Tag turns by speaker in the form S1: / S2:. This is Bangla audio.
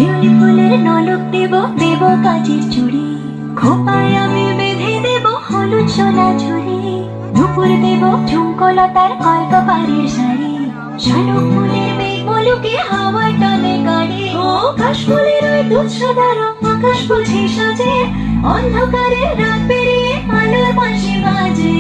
S1: শিউলি ফুলের নলক দেব, দেব কাচের চুড়ি, খোপায় আমি বেঁধে দেব হলুদ সোনা ঝুড়ি। দুপুর দেব ঝুমকলতার কল্পপাড়ির শাড়ি, শালুক ফুলের মেঘ মলুকে হাওয়ার টানে গাড়ি। ও কাশফুলের ওই দুধ সাদা রং আকাশ বুঝে সাজে, অন্ধকারে রাত পেরিয়ে আলোর বাঁশি বাজে।